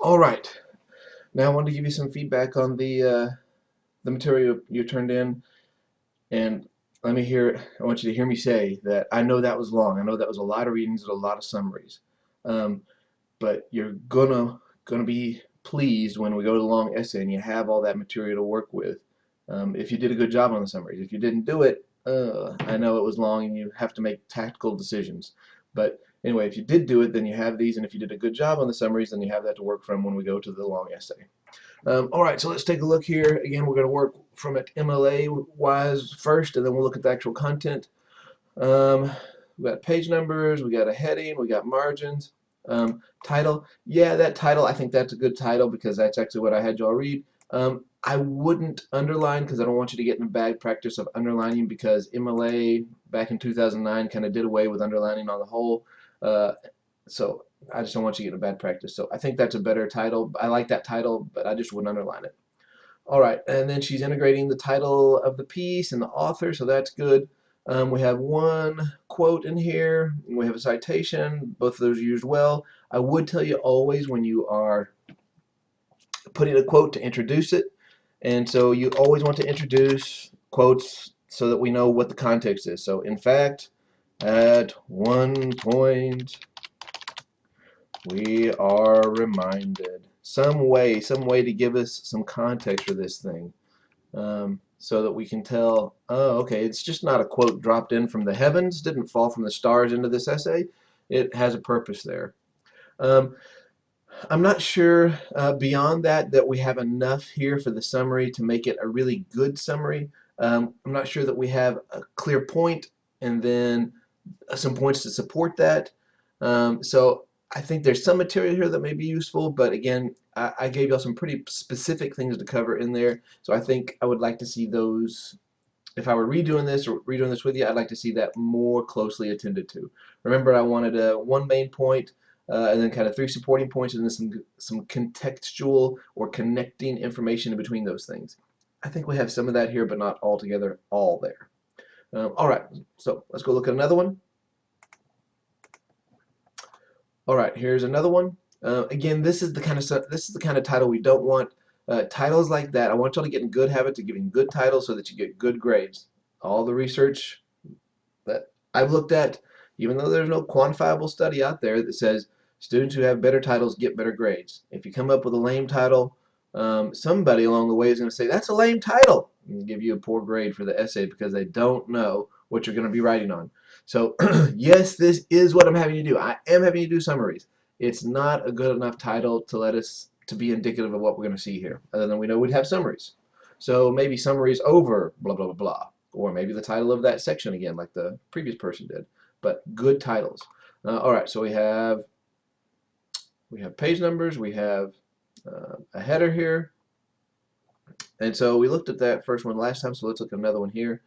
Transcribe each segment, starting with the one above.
All right. Now I want to give you some feedback on the material you turned in, and I want you to hear me say that I know that was long. I know that was a lot of readings and a lot of summaries. Um, but you're gonna be pleased when we go to the long essay and you have all that material to work with. If you did a good job on the summaries. If you didn't do it, I know it was long and you have to make tactical decisions. But anyway, if you did do it, then you have these, and if you did a good job on the summaries, then you have that to work from when we go to the long essay. All right, so let's take a look here. Again, we're going to work from it MLA wise first, and then we'll look at the actual content. Um, we got page numbers, we got a heading, we got margins. Title, yeah, that title, I think that's a good title because that's actually what I had y'all read. I wouldn't underline because I don't want you to get in a bad practice of underlining, because MLA back in 2009 kind of did away with underlining on the whole. Uh, so I just don't want you to get in a bad practice. So I think that's a better title. I like that title, but I just wouldn't underline it. All right, and then she's integrating the title of the piece and the author, so that's good. We have one quote in here, and we have a citation. Both of those are used well. I would tell you always when you are putting a quote to introduce it, and so you always want to introduce quotes so that we know what the context is. So, in fact, at one point, we are reminded. Some way to give us some context for this thing. So that we can tell, oh, okay, it's just not a quote dropped in from the heavens, didn't fall from the stars into this essay. It has a purpose there. Um, I'm not sure beyond that we have enough here for the summary to make it a really good summary. I'm not sure that we have a clear point and then some points to support that. So I think there's some material here that may be useful, but again, I gave y'all some pretty specific things to cover in there. So I think I would like to see those. If I were redoing this or redoing this with you, I'd like to see that more closely attended to. Remember, I wanted one main point, and then kind of three supporting points, and then some contextual or connecting information in between those things. I think we have some of that here, but not altogether all there. All right, so let's go look at another one. All right, here's another one. Again, this is the kind of title we don't want. Titles like that, I want y'all to get in good habits of giving good titles so that you get good grades. All the research that I've looked at, even though there's no quantifiable study out there that says students who have better titles get better grades. If you come up with a lame title, somebody along the way is going to say, that's a lame title, and give you a poor grade for the essay because they don't know what you're going to be writing on. So, yes, this is what I'm having you do. I am having you do summaries. It's not a good enough title to be indicative of what we're going to see here, other than we know we'd have summaries. So maybe summaries over blah, blah, blah, blah. Or maybe the title of that section again, like the previous person did. But good titles. All right, so we have page numbers, we have a header here, and so we looked at that first one last time, so let's look at another one here.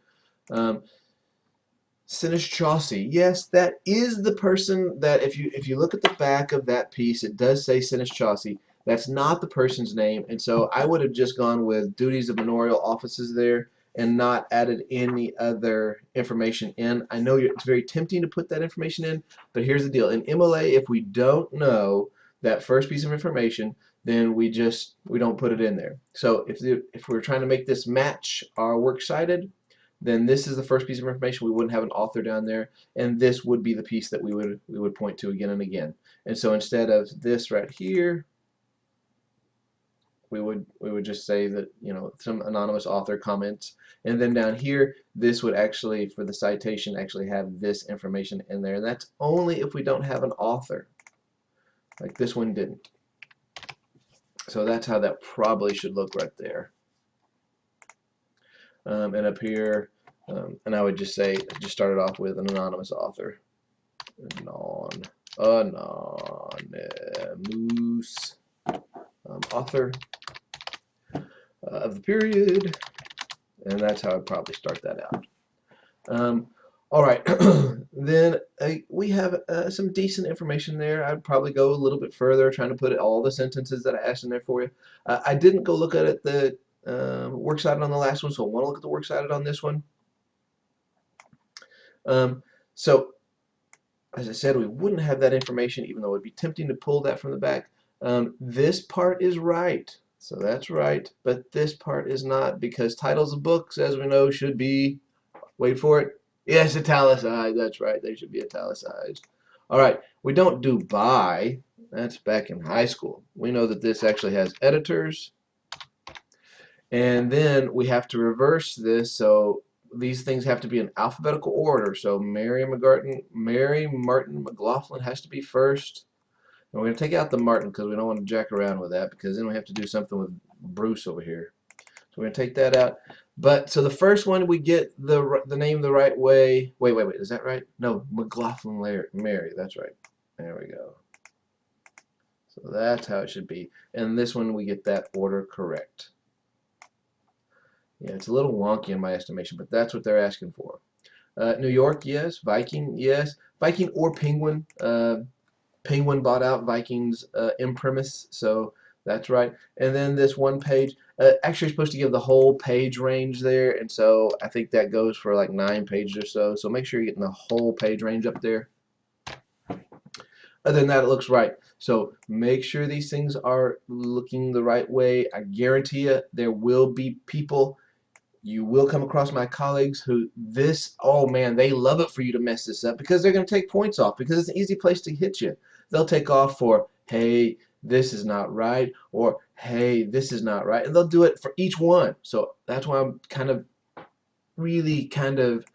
Senechaussee, yes, that is the person that if you look at the back of that piece, it does say Senechaussee. That's not the person's name, and so I would have just gone with duties of manorial offices there and not added any other information in. I know it's very tempting to put that information in, but here's the deal. In MLA, if we don't know that first piece of information, then we don't put it in there. So if we're trying to make this match our works cited, then this is the first piece of information. We wouldn't have an author down there, and this would be the piece that we would point to again and again. And so instead of this right here, we would just say that, you know, some anonymous author comments, and then down here this would actually, for the citation, actually have this information in there, and that's only if we don't have an author, like this one didn't. So that's how that probably should look right there. And up here, and I would just say, just start it off with an anonymous author. Anonymous author of the period, and that's how I'd probably start that out. All right, then we have some decent information there. I'd probably go a little bit further, trying to put all the sentences that I asked in there for you. I didn't go look at it the works cited on the last one, so I want to look at the works cited on this one. So, as I said, we wouldn't have that information, even though it would be tempting to pull that from the back. This part is right, so that's right, but this part is not because titles of books, as we know, should be, wait for it, yes, italicized, that's right, they should be italicized. All right, we don't do by, that's back in high school. We know that this actually has editors, and then we have to reverse this, so these things have to be in alphabetical order. So Mary Martin McLaughlin has to be first. And we're going to take out the Martin because we don't want to jack around with that, because then we have to do something with Bruce over here. So we're going to take that out. But so the first one we get the name the right way. Wait, is that right? No, McLaughlin Mary. That's right. There we go. So that's how it should be. And this one we get that order correct. Yeah, it's a little wonky in my estimation, but that's what they're asking for. New York, yes. Viking, yes. Viking or Penguin. Penguin bought out Vikings imprimis, so that's right. And then this one page, actually supposed to give the whole page range there, and so I think that goes for like 9 pages or so. So make sure you're getting the whole page range up there. Other than that, it looks right. So make sure these things are looking the right way. I guarantee you there will be people, you will come across my colleagues who oh man, they love it for you to mess this up because they're going to take points off because it's an easy place to hit you. They'll take off for, hey, this is not right, or hey, this is not right, and they'll do it for each one. So that's why I'm really kind of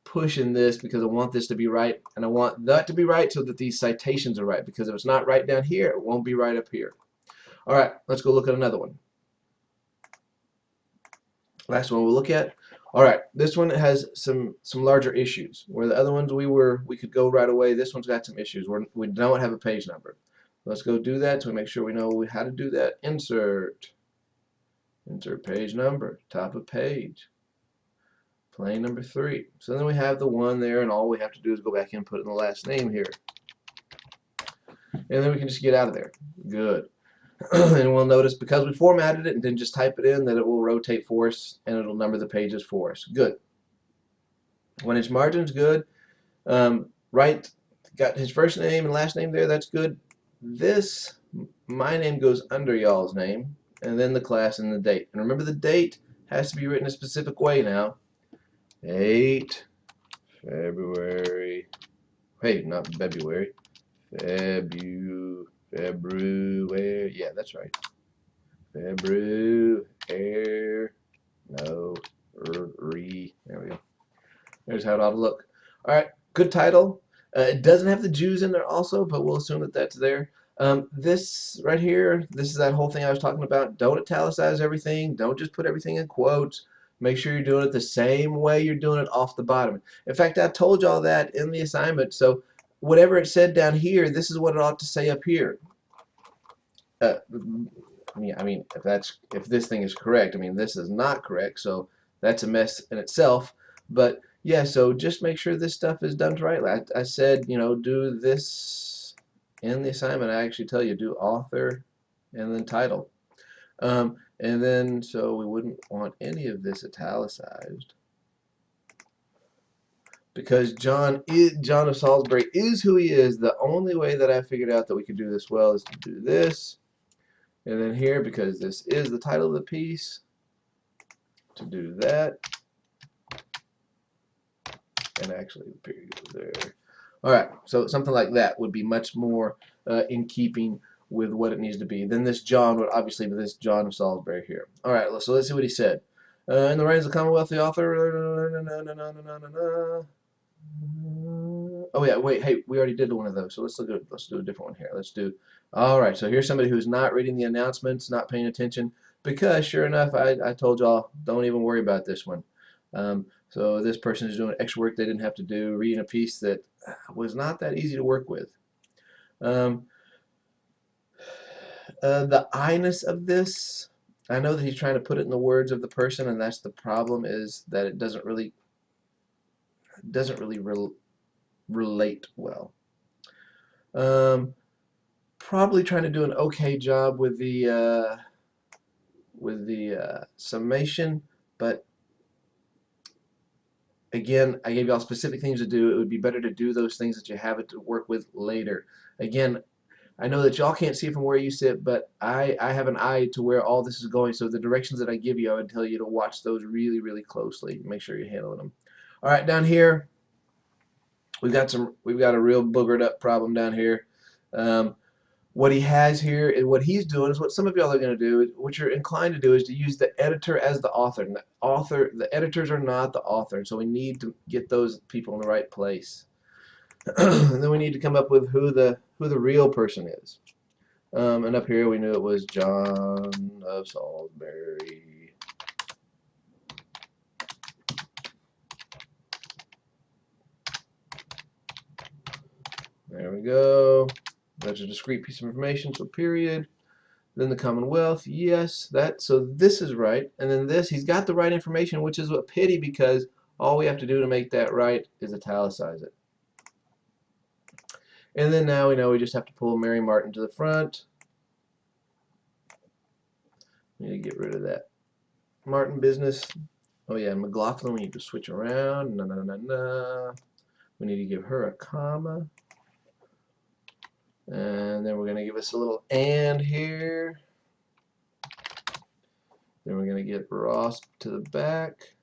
pushing this, because I want this to be right, and I want that to be right so that these citations are right, because if it's not right down here, it won't be right up here. All right, let's go look at another one. Last one we'll look at. All right, this one has some larger issues. Where the other ones we could go right away. This one's got some issues. We don't have a page number. Let's go do that so we make sure we know how to do that. Insert page number, top of page, plain number 3. So then we have the 1 there, and all we have to do is go back and put in the last name here, and then we can just get out of there. Good. And we'll notice because we formatted it and then just type it in that it will rotate for us and it'll number the pages for us. Good. When it's margins, good. Right, got his first name and last name there, that's good. This, my name goes under y'all's name, and then the class and the date. And remember, the date has to be written a specific way now. 8 February, hey, not February, February, yeah, that's right. February, no, there we go. There's how it ought to look. All right, good title. It doesn't have the Jews in there also, but we'll assume that that's there. This right here, this is that whole thing I was talking about. Don't italicize everything. Don't just put everything in quotes. Make sure you're doing it the same way you're doing it off the bottom. In fact, I told y'all that in the assignment. So whatever it said down here, this is what it ought to say up here. I mean, if this thing is correct, I mean, this is not correct, so that's a mess in itself. But yeah, so just make sure this stuff is done right. I said, do this in the assignment. I actually tell you, do author and then title. And then, so we wouldn't want any of this italicized, because John of Salisbury is who he is. The only way that I figured out that we could do this well is to do this. And then here, because this is the title of the piece, to do that. And actually the period goes there. Alright, so something like that would be much more in keeping with what it needs to be. Then this John would obviously be this John of Salisbury here. Alright, so let's see what he said. In the reigns of the Commonwealth, the author... Oh yeah, wait, hey, we already did one of those, so let's do a different one here. Alright, so here's somebody who's not reading the announcements, not paying attention, because sure enough, I told y'all, don't even worry about this one. So this person is doing extra work they didn't have to do, reading a piece that was not that easy to work with. The I-ness of this, I know that he's trying to put it in the words of the person, and that's the problem, is that it doesn't really relate well. Probably trying to do an okay job with the summation, but again, I gave y'all specific things to do. It would be better to do those things that you have it to work with later. Again, I know that y'all can't see from where you sit, but I have an eye to where all this is going. So the directions that I give you, I would tell you to watch those really, really closely. Make sure you're handling them. All right, down here, we've got a real boogered up problem down here. Um, what he has here and what he's doing is what some of y'all are going to do. What you're inclined to do is to use the editor as the author. And the editors are not the author. So we need to get those people in the right place. And then we need to come up with who the real person is. And up here we knew it was John of Salisbury. There we go. That's a discrete piece of information, so period. Then the Commonwealth, yes, so this is right. And then this, he's got the right information, which is a pity because all we have to do to make that right is italicize it. And then now we know we just have to pull Mary Martin to the front. We need to get rid of that Martin business. Oh yeah, McLaughlin, we need to switch around. We need to give her a comma. And then we're going to give us a little and here. Then we're going to get Ross to the back.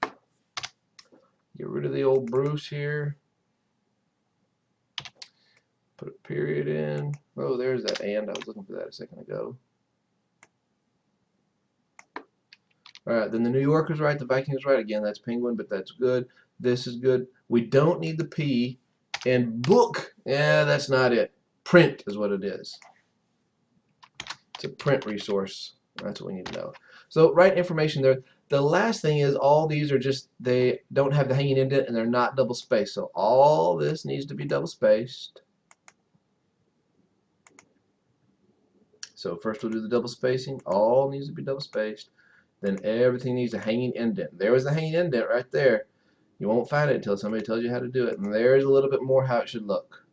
Get rid of the old Bruce here. Put a period in. Oh, there's that and. I was looking for that a second ago. Alright, then the New Yorker's right, the Viking's right. Again, that's Penguin, but that's good. This is good. We don't need the P. And book, yeah, that's not it. Print is what it is. It's a print resource. That's what we need to know. So right information there. The last thing is all these are just, they don't have the hanging indent and they're not double spaced. So all this needs to be double spaced. So first we'll do the double spacing. All needs to be double spaced. Then everything needs a hanging indent. There was the hanging indent right there. You won't find it until somebody tells you how to do it. And there's a little bit more how it should look.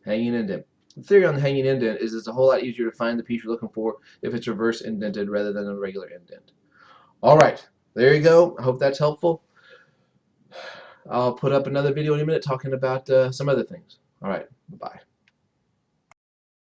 Hanging indent. The theory on the hanging indent is it's a whole lot easier to find the piece you're looking for if it's reverse indented rather than a regular indent. Alright, there you go. I hope that's helpful. I'll put up another video in a minute talking about some other things. Alright, bye.